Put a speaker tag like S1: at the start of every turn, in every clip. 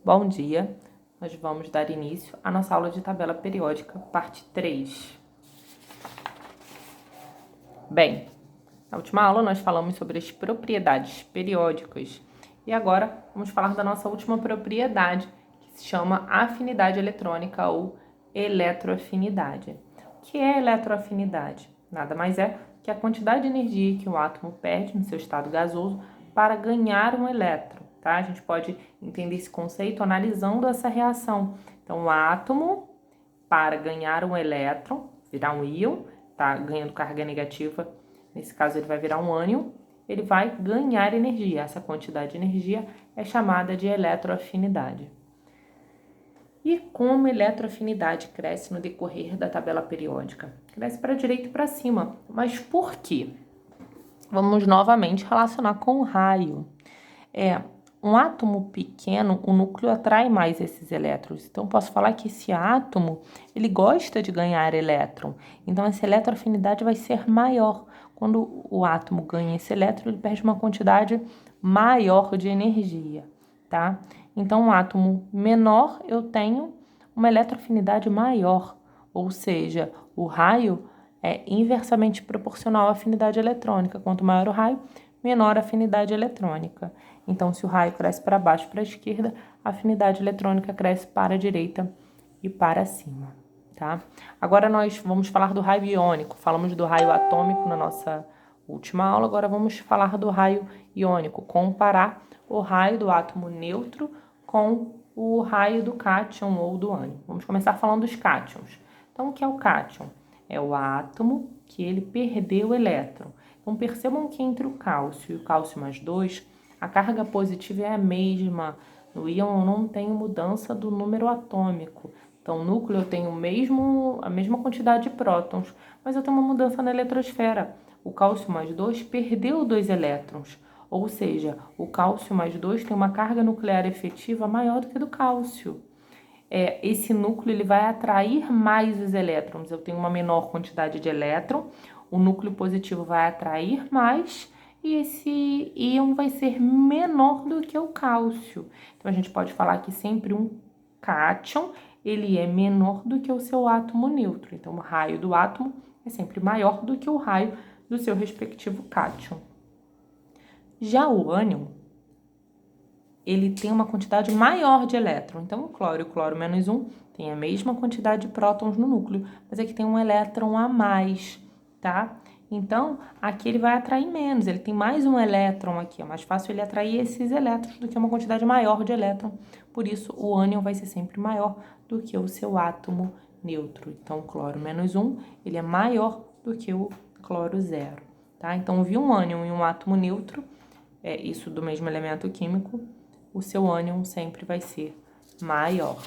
S1: Bom dia, nós vamos dar início à nossa aula de tabela periódica, parte 3. Bem, na última aula nós falamos sobre as propriedades periódicas e agora vamos falar da nossa última propriedade, que se chama afinidade eletrônica ou eletroafinidade. O que é eletroafinidade? Nada mais é que a quantidade de energia que o átomo perde no seu estado gasoso para ganhar um elétron. Tá? A gente pode entender esse conceito analisando essa reação. Então, o átomo, para ganhar um elétron, virar um íon, tá ganhando carga negativa, nesse caso ele vai virar um ânion, ele vai ganhar energia. Essa quantidade de energia é chamada de eletroafinidade. E como a eletroafinidade cresce no decorrer da tabela periódica? Cresce para a direita e para cima. Mas por quê? Vamos novamente relacionar com o raio. Um átomo pequeno, o núcleo atrai mais esses elétrons. Então, posso falar que esse átomo, ele gosta de ganhar elétron. Então, essa eletroafinidade vai ser maior. Quando o átomo ganha esse elétron, ele perde uma quantidade maior de energia, tá? Então, um átomo menor, eu tenho uma eletroafinidade maior. Ou seja, o raio é inversamente proporcional à afinidade eletrônica. Quanto maior o raio, menor a afinidade eletrônica. Então, se o raio cresce para baixo e para a esquerda, a afinidade eletrônica cresce para a direita e para cima, tá? Agora nós vamos falar do raio iônico. Falamos do raio atômico na nossa última aula, agora vamos falar do raio iônico, comparar o raio do átomo neutro com o raio do cátion ou do ânion. Vamos começar falando dos cátions. Então, o que é o cátion? É o átomo que ele perdeu o elétron. Então, percebam que entre o cálcio e o cálcio mais 2, a carga positiva é a mesma. No íon eu não tenho mudança do número atômico. Então, no núcleo eu tenho a mesma quantidade de prótons, mas eu tenho uma mudança na eletrosfera. O cálcio mais 2 perdeu 2 elétrons, ou seja, o cálcio mais 2 tem uma carga nuclear efetiva maior do que a do cálcio. Esse núcleo ele vai atrair mais os elétrons. Eu tenho uma menor quantidade de elétron, o núcleo positivo vai atrair mais e esse íon vai ser menor do que o cálcio. Então, a gente pode falar que sempre um cátion, ele é menor do que o seu átomo neutro. Então, o raio do átomo é sempre maior do que o raio do seu respectivo cátion. Já o ânion, ele tem uma quantidade maior de elétron. Então, o cloro menos 1 tem a mesma quantidade de prótons no núcleo, mas aqui tem um elétron a mais, tá? Então, aqui ele vai atrair menos, ele tem mais um elétron aqui. É mais fácil ele atrair esses elétrons do que uma quantidade maior de elétron. Por isso, o ânion vai ser sempre maior do que o seu átomo neutro. Então, o cloro menos 1, ele é maior do que o cloro 0, tá? Então, vi um ânion e um átomo neutro, isso do mesmo elemento químico, o seu ânion sempre vai ser maior.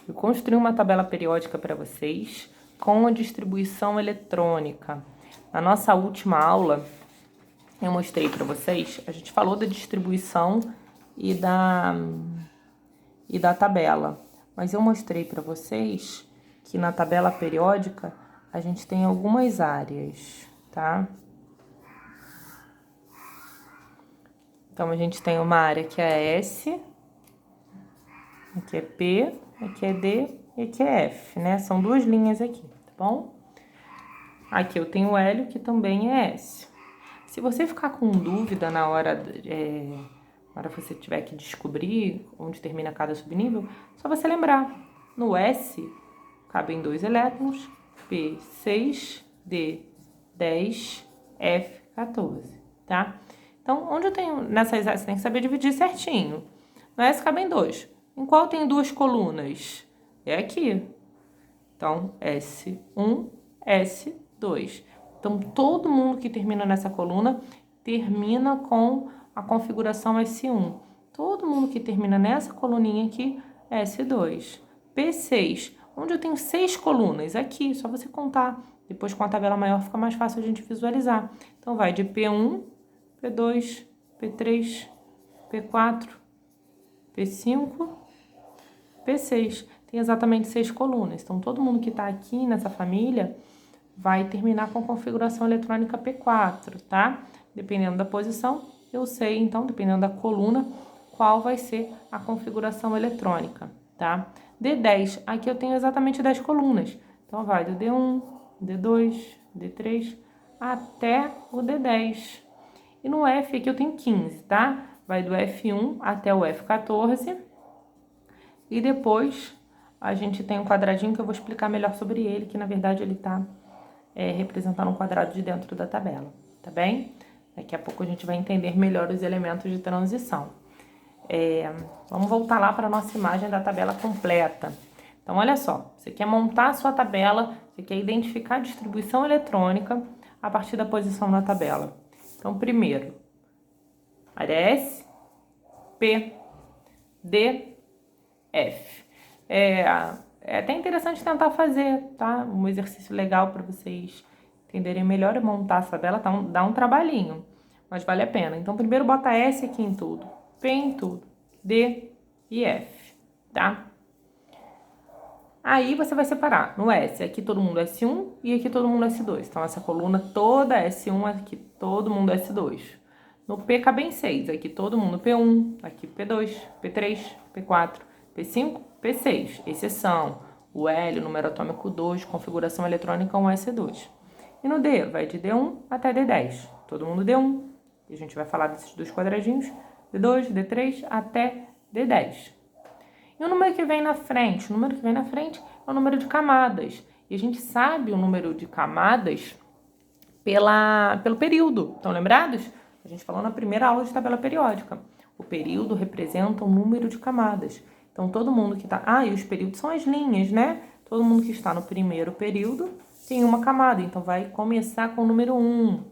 S1: Eu construí uma tabela periódica para vocês com a distribuição eletrônica. Na nossa última aula, eu mostrei para vocês, a gente falou da distribuição e da tabela, mas eu mostrei para vocês que na tabela periódica a gente tem algumas áreas, tá? Então, a gente tem uma área que é S, aqui é P, aqui é D e aqui é F, né? São duas linhas aqui, tá bom? Aqui eu tenho o hélio, que também é S. Se você ficar com dúvida na hora você tiver que descobrir onde termina cada subnível, só você lembrar. No S, cabem 2 elétrons, P, 6, D, 10, F, 14, tá? Então, onde eu tenho, nessas você tem que saber dividir certinho. No S cabem 2. Em qual tem 2 colunas? É aqui. Então, S1, S2. Então, todo mundo que termina nessa coluna termina com a configuração S1. Todo mundo que termina nessa coluninha aqui, S2. P6, onde eu tenho 6 colunas? Aqui, só você contar. Depois, com a tabela maior, fica mais fácil a gente visualizar. Então, vai de P1, P2, P3, P4, P5, P6. Tem exatamente 6 colunas. Então, todo mundo que está aqui nessa família vai terminar com configuração eletrônica P4, tá? Dependendo da posição, eu sei, então, dependendo da coluna, qual vai ser a configuração eletrônica, tá? D10, aqui eu tenho exatamente 10 colunas. Então, vai do D1, D2, D3, até o D10. E no F aqui eu tenho 15, tá? Vai do F1 até o F14. E depois a gente tem um quadradinho que eu vou explicar melhor sobre ele, que na verdade ele tá representando um quadrado de dentro da tabela, tá bem? Daqui a pouco a gente vai entender melhor os elementos de transição. Vamos voltar lá para a nossa imagem da tabela completa. Então, olha só, você quer montar a sua tabela, você quer identificar a distribuição eletrônica a partir da posição na tabela. Então, primeiro, área S, P, D, F. É até interessante tentar fazer, tá? Um exercício legal para vocês entenderem melhor e montar essa tabela, tá? Dá um trabalhinho, mas vale a pena. Então, primeiro bota S aqui em tudo, P em tudo, D e F, tá? Aí você vai separar no S, aqui todo mundo S1 e aqui todo mundo S2. Então, essa coluna toda S1, aqui todo mundo S2. No P cabem 6, aqui todo mundo P1, aqui P2, P3, P4, P5, P6. Exceção, o L, número atômico 2, configuração eletrônica 1S2. E no D, vai de D1 até D10. Todo mundo D1, e a gente vai falar desses dois quadradinhos, D2, D3 até D10. E o número que vem na frente? O número que vem na frente é o número de camadas. E a gente sabe o número de camadas pelo período. Estão lembrados? A gente falou na primeira aula de tabela periódica. O período representa o número de camadas. Então, todo mundo que está... e os períodos são as linhas, né? Todo mundo que está no primeiro período tem uma camada. Então, vai começar com o número 1.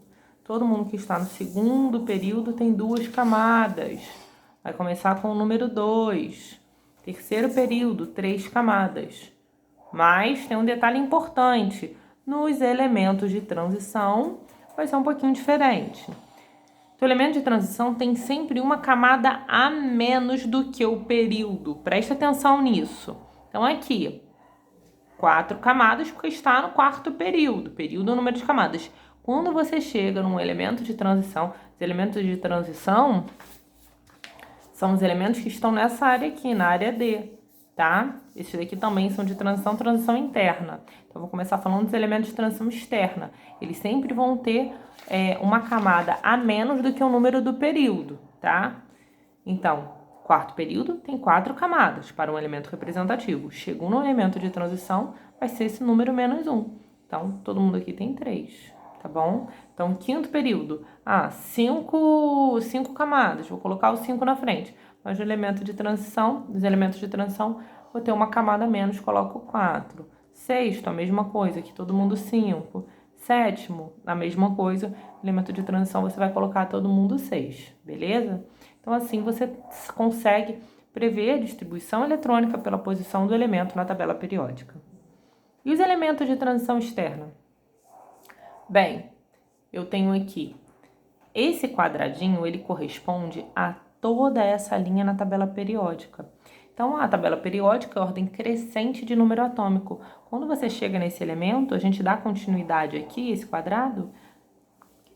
S1: Todo mundo que está no segundo período tem 2 camadas. Vai começar com o número 2. Terceiro período, 3 camadas. Mas tem um detalhe importante. Nos elementos de transição, vai ser um pouquinho diferente. O elemento de transição tem sempre uma camada a menos do que o período. Presta atenção nisso. Então, aqui, 4 camadas, porque está no quarto período. Período é o número de camadas. Quando você chega num elemento de transição, os elementos de transição são os elementos que estão nessa área aqui, na área D, tá? Esses daqui também são de transição interna. Então, eu vou começar falando dos elementos de transição externa. Eles sempre vão ter uma camada a menos do que o número do período, tá? Então, quarto período tem 4 camadas para um elemento representativo. Chegou no elemento de transição, vai ser esse número menos 1. Então, todo mundo aqui tem 3, tá bom? Então, quinto período, 5 camadas, vou colocar o 5 na frente. Mas no elemento de transição, dos elementos de transição, vou ter uma camada a menos, coloco 4. Sexto, a mesma coisa, aqui todo mundo 5. Sétimo, a mesma coisa, elemento de transição você vai colocar todo mundo 6, beleza? Então, assim você consegue prever a distribuição eletrônica pela posição do elemento na tabela periódica. E os elementos de transição externa? Bem, eu tenho aqui, esse quadradinho, ele corresponde a toda essa linha na tabela periódica. Então, a tabela periódica é a ordem crescente de número atômico. Quando você chega nesse elemento, a gente dá continuidade aqui, esse quadrado,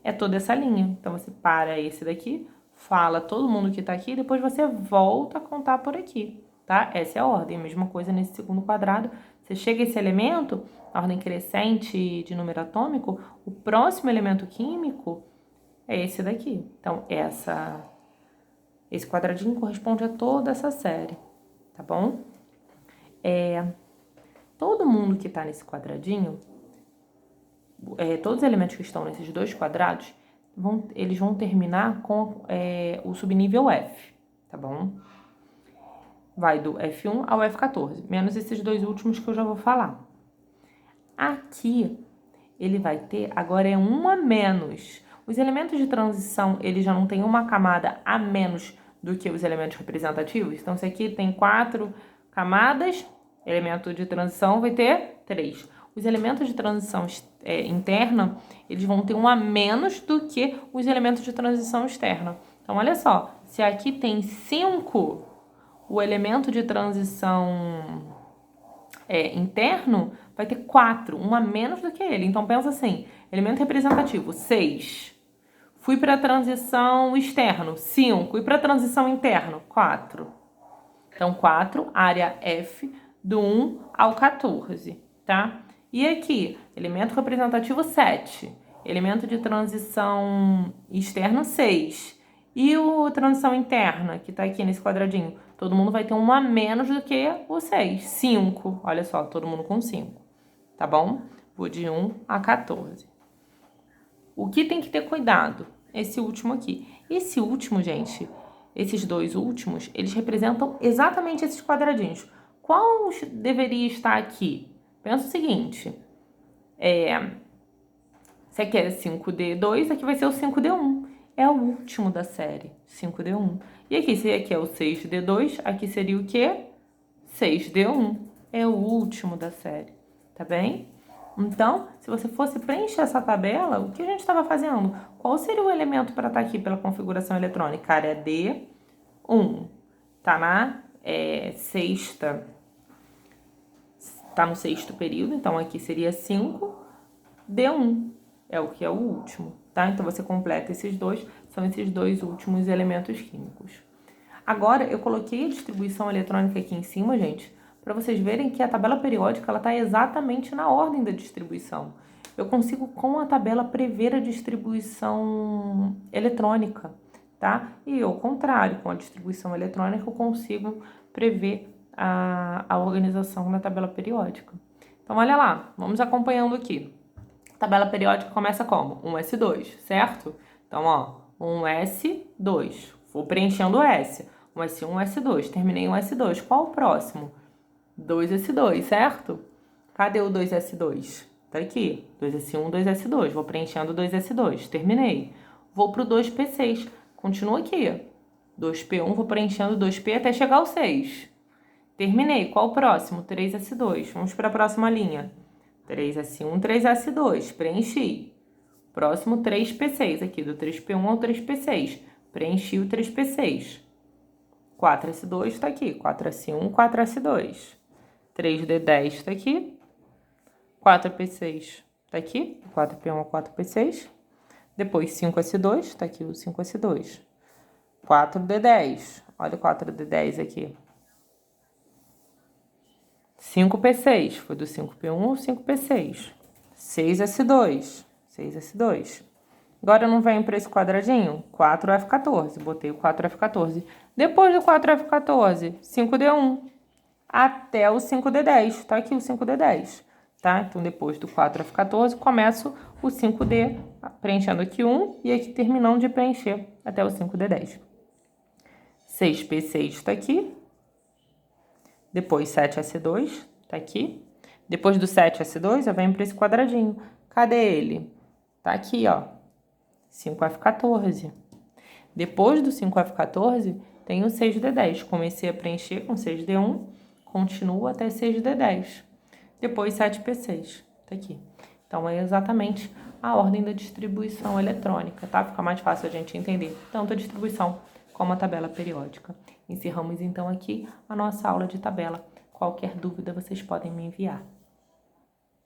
S1: é toda essa linha. Então, você para esse daqui, fala todo mundo que tá aqui, depois você volta a contar por aqui, tá? Essa é a ordem, a mesma coisa nesse segundo quadrado. Você chega a esse elemento, a ordem crescente de número atômico, o próximo elemento químico é esse daqui. Então, esse quadradinho corresponde a toda essa série. Tá bom? Todo mundo que tá nesse quadradinho, todos os elementos que estão nesses dois quadrados, eles vão terminar com o subnível F, tá bom? Vai do F1 ao F14, menos esses dois últimos que eu já vou falar. Aqui, ele vai ter, agora é um a menos. Os elementos de transição, eles já não têm uma camada a menos do que os elementos representativos. Então, se aqui tem 4 camadas, elemento de transição vai ter 3. Os elementos de transição interna, eles vão ter um a menos do que os elementos de transição externa. Então, olha só, se aqui tem 5, o elemento de transição interno vai ter 4, um a menos do que ele. Então, pensa assim, elemento representativo, 6. Fui para a transição externo, 5. E para a transição interno, 4. Então, 4, área F, do 1 ao 14, tá? E aqui, elemento representativo 7. Elemento de transição externo, 6. E o transição interna, que tá aqui nesse quadradinho, todo mundo vai ter um a menos do que o 6. 5. Olha só, todo mundo com 5. Tá bom? Vou de 1 a 14. O que tem que ter cuidado? Esse último aqui. Esse último, gente, esses dois últimos, eles representam exatamente esses quadradinhos. Qual deveria estar aqui? Pensa o seguinte. Se aqui é 5D2, aqui vai ser o 5D1. É o último da série, 5D1. E aqui, se aqui é o 6D2, aqui seria o quê? 6D1. É o último da série, tá bem? Então, se você fosse preencher essa tabela, o que a gente estava fazendo? Qual seria o elemento para estar aqui pela configuração eletrônica? Área D1. Tá na sexta. Tá no sexto período, então aqui seria 5D1. É o que é o último, tá? Então, você completa esses dois, são esses dois últimos elementos químicos. Agora, eu coloquei a distribuição eletrônica aqui em cima, gente, para vocês verem que a tabela periódica está exatamente na ordem da distribuição. Eu consigo, com a tabela, prever a distribuição eletrônica, tá? E ao contrário, com a distribuição eletrônica, eu consigo prever a organização na tabela periódica. Então, olha lá, vamos acompanhando aqui. A tabela periódica começa como? 1s2, certo? Então, ó, 1s2. Vou preenchendo o S. 1s1, 1s2. Terminei 1s2. Qual o próximo? 2s2, certo? Cadê o 2s2? Tá aqui. 2s1, 2s2. Vou preenchendo 2s2. Terminei. Vou pro 2p6. Continua aqui. 2p1, vou preenchendo 2p até chegar ao 6. Terminei. Qual o próximo? 3s2. Vamos para a próxima linha. 3s1, 3s2. Preenchi. Próximo 3p6. Aqui do 3p1 ao 3p6. Preenchi o 3p6. 4s2 está aqui. 4s1, 4s2. 3d10 está aqui. 4p6 está aqui. 4p1 ao 4p6. Depois 5s2. Está aqui o 5s2. 4d10. Olha o 4d10 aqui. 5p6. Foi do 5p1 ao 5p6. 6s2. 6s2. Agora eu não venho para esse quadradinho? 4F14. Botei o 4F14. Depois do 4F14, 5D1. Até o 5D10. Tá aqui o 5D10. Tá? Então, depois do 4F14, começo o 5D, preenchendo aqui 1 e aqui terminando de preencher até o 5D10. 6P6 tá aqui. Depois 7S2 tá aqui. Depois do 7S2, eu venho para esse quadradinho. Cadê ele? Tá aqui, ó. 5F14. Depois do 5F14, tem o 6D10. Comecei a preencher com 6D1, continuo até 6D10. Depois 7P6, tá aqui. Então, é exatamente a ordem da distribuição eletrônica, tá? Fica mais fácil a gente entender tanto a distribuição como a tabela periódica. Encerramos, então, aqui a nossa aula de tabela. Qualquer dúvida, vocês podem me enviar.